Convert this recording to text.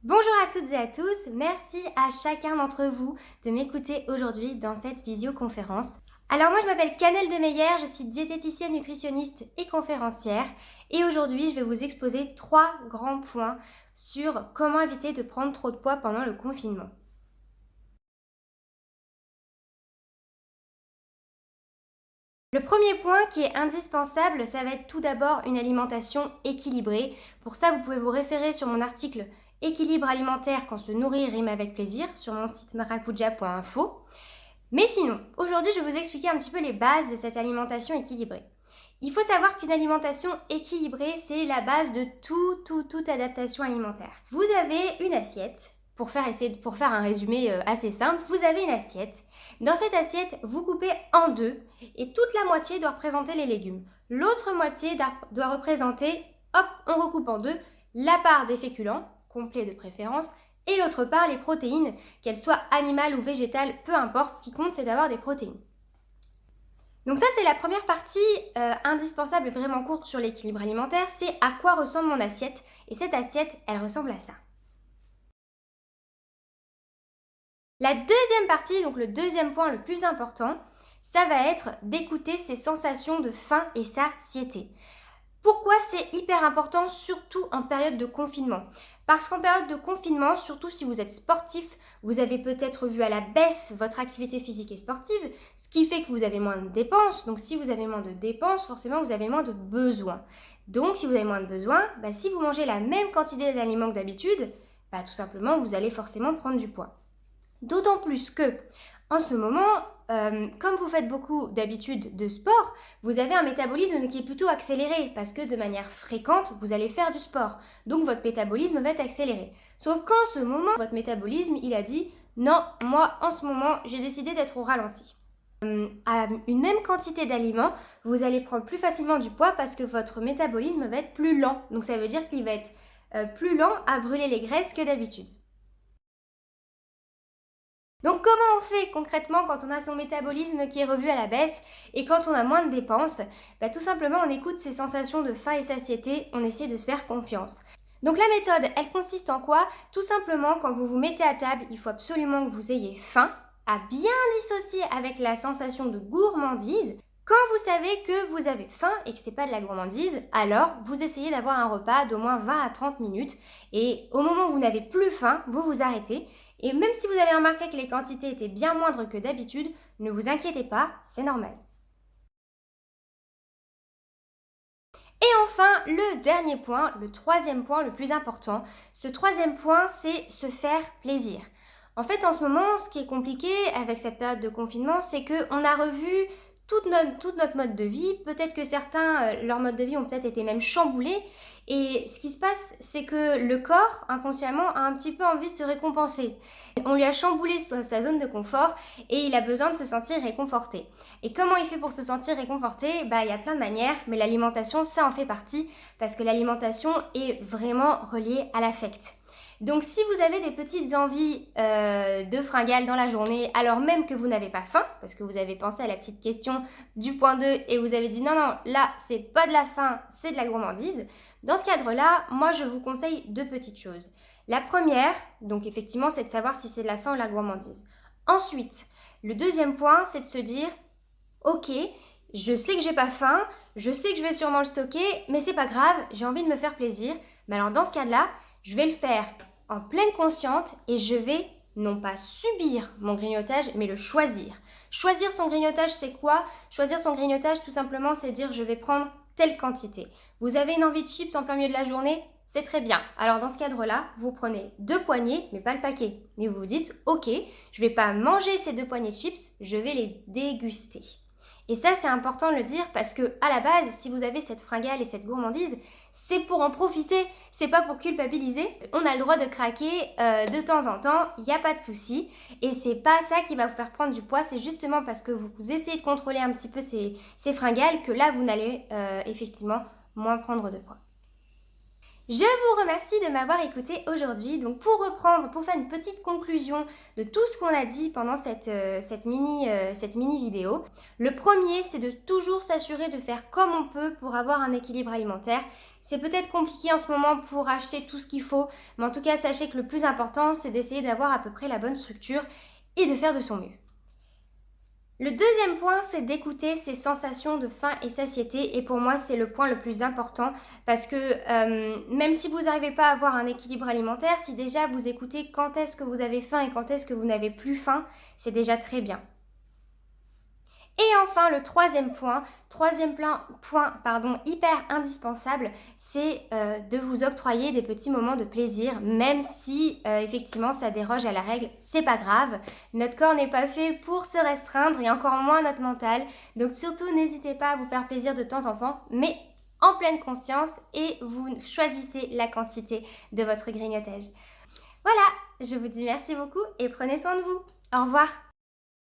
Bonjour à toutes et à tous, merci à chacun d'entre vous de m'écouter aujourd'hui dans cette visioconférence. Alors moi je m'appelle Canel Demeyer, je suis diététicienne, nutritionniste et conférencière et aujourd'hui je vais vous exposer 3 grands points sur comment éviter de prendre trop de poids pendant le confinement. Le premier point qui est indispensable, ça va être tout d'abord une alimentation équilibrée. Pour ça, vous pouvez vous référer sur mon article Équilibre alimentaire quand se nourrir rime avec plaisir sur mon site maracuja.info. Mais sinon, aujourd'hui, je vais vous expliquer un petit peu les bases de cette alimentation équilibrée. Il faut savoir qu'une alimentation équilibrée, c'est la base de toute adaptation alimentaire. Vous avez une assiette, pour faire un résumé assez simple, vous avez une assiette. Dans cette assiette, vous coupez en deux et toute la moitié doit représenter les légumes. L'autre moitié doit représenter, hop, on recoupe en deux, la part des féculents, complets de préférence, et l'autre part les protéines, qu'elles soient animales ou végétales, peu importe, ce qui compte c'est d'avoir des protéines. Donc ça c'est la première partie indispensable et vraiment courte sur l'équilibre alimentaire, c'est à quoi ressemble mon assiette, et cette assiette elle ressemble à ça. La deuxième partie, donc le deuxième point le plus important, ça va être d'écouter ces sensations de faim et satiété. Pourquoi c'est hyper important, surtout en période de confinement? Parce qu'en période de confinement, surtout si vous êtes sportif, vous avez peut-être vu à la baisse votre activité physique et sportive, ce qui fait que vous avez moins de dépenses. Donc si vous avez moins de dépenses, forcément vous avez moins de besoins. Donc si vous avez moins de besoins, si vous mangez la même quantité d'aliments que d'habitude, tout simplement vous allez forcément prendre du poids. D'autant plus que, en ce moment, comme vous faites beaucoup d'habitudes de sport, vous avez un métabolisme qui est plutôt accéléré parce que de manière fréquente, vous allez faire du sport. Donc votre métabolisme va être accéléré. Sauf qu'en ce moment, votre métabolisme, il a dit « Non, moi, en ce moment, j'ai décidé d'être au ralenti ». À une même quantité d'aliments, vous allez prendre plus facilement du poids parce que votre métabolisme va être plus lent. Donc ça veut dire qu'il va être plus lent à brûler les graisses que d'habitude. Donc comment on fait concrètement quand on a son métabolisme qui est revu à la baisse et quand on a moins de dépenses? Tout simplement on écoute ces sensations de faim et satiété, on essaie de se faire confiance. Donc la méthode, elle consiste en quoi? Tout simplement quand vous vous mettez à table, il faut absolument que vous ayez faim, à bien dissocier avec la sensation de gourmandise. Quand vous savez que vous avez faim et que ce n'est pas de la gourmandise, alors vous essayez d'avoir un repas d'au moins 20 à 30 minutes et au moment où vous n'avez plus faim, vous vous arrêtez. Et même si vous avez remarqué que les quantités étaient bien moindres que d'habitude, ne vous inquiétez pas, c'est normal. Et enfin, le dernier point, le troisième point le plus important, ce troisième point, c'est se faire plaisir. En fait, en ce moment, ce qui est compliqué avec cette période de confinement, c'est qu'on a revu toute notre mode de vie. Peut-être que certains, leur mode de vie ont peut-être été même chamboulés. Et ce qui se passe, c'est que le corps, inconsciemment, a un petit peu envie de se récompenser. On lui a chamboulé sa zone de confort et il a besoin de se sentir réconforté. Et comment il fait pour se sentir réconforté? Il y a plein de manières, mais l'alimentation, ça en fait partie parce que l'alimentation est vraiment reliée à l'affect. Donc si vous avez des petites envies de fringales dans la journée, alors même que vous n'avez pas faim, parce que vous avez pensé à la petite question du point 2 et vous avez dit non, là c'est pas de la faim, c'est de la gourmandise. Dans ce cadre-là, moi je vous conseille deux petites choses. La première, donc effectivement, c'est de savoir si c'est de la faim ou de la gourmandise. Ensuite, le deuxième point, c'est de se dire ok, je sais que j'ai pas faim, je sais que je vais sûrement le stocker, mais c'est pas grave, j'ai envie de me faire plaisir. Mais alors dans ce cas-là, je vais le faire en pleine conscience et je vais non pas subir mon grignotage, mais le choisir. Choisir son grignotage, c'est quoi? Choisir son grignotage, tout simplement, c'est dire je vais prendre telle quantité. Vous avez une envie de chips en plein milieu de la journée? C'est très bien. Alors dans ce cadre-là, vous prenez 2 poignées, mais pas le paquet. Et vous vous dites, ok, je ne vais pas manger ces 2 poignées de chips, je vais les déguster. Et ça, c'est important de le dire parce que à la base, si vous avez cette fringale et cette gourmandise, c'est pour en profiter, c'est pas pour culpabiliser. On a le droit de craquer de temps en temps, il n'y a pas de souci. Et c'est pas ça qui va vous faire prendre du poids, c'est justement parce que vous essayez de contrôler un petit peu ces fringales que là, vous n'allez effectivement moins prendre de poids. Je vous remercie de m'avoir écouté aujourd'hui. Donc pour reprendre, pour faire une petite conclusion de tout ce qu'on a dit pendant cette mini vidéo, le premier c'est de toujours s'assurer de faire comme on peut pour avoir un équilibre alimentaire. C'est peut-être compliqué en ce moment pour acheter tout ce qu'il faut, mais en tout cas, sachez que le plus important, c'est d'essayer d'avoir à peu près la bonne structure et de faire de son mieux. Le deuxième point, c'est d'écouter ses sensations de faim et satiété. Et pour moi, c'est le point le plus important parce que même si vous n'arrivez pas à avoir un équilibre alimentaire, si déjà vous écoutez quand est-ce que vous avez faim et quand est-ce que vous n'avez plus faim, c'est déjà très bien. Et enfin, le troisième point hyper indispensable, c'est de vous octroyer des petits moments de plaisir, même si effectivement ça déroge à la règle, c'est pas grave. Notre corps n'est pas fait pour se restreindre et encore moins notre mental. Donc surtout, n'hésitez pas à vous faire plaisir de temps en temps, mais en pleine conscience et vous choisissez la quantité de votre grignotage. Voilà, je vous dis merci beaucoup et prenez soin de vous. Au revoir.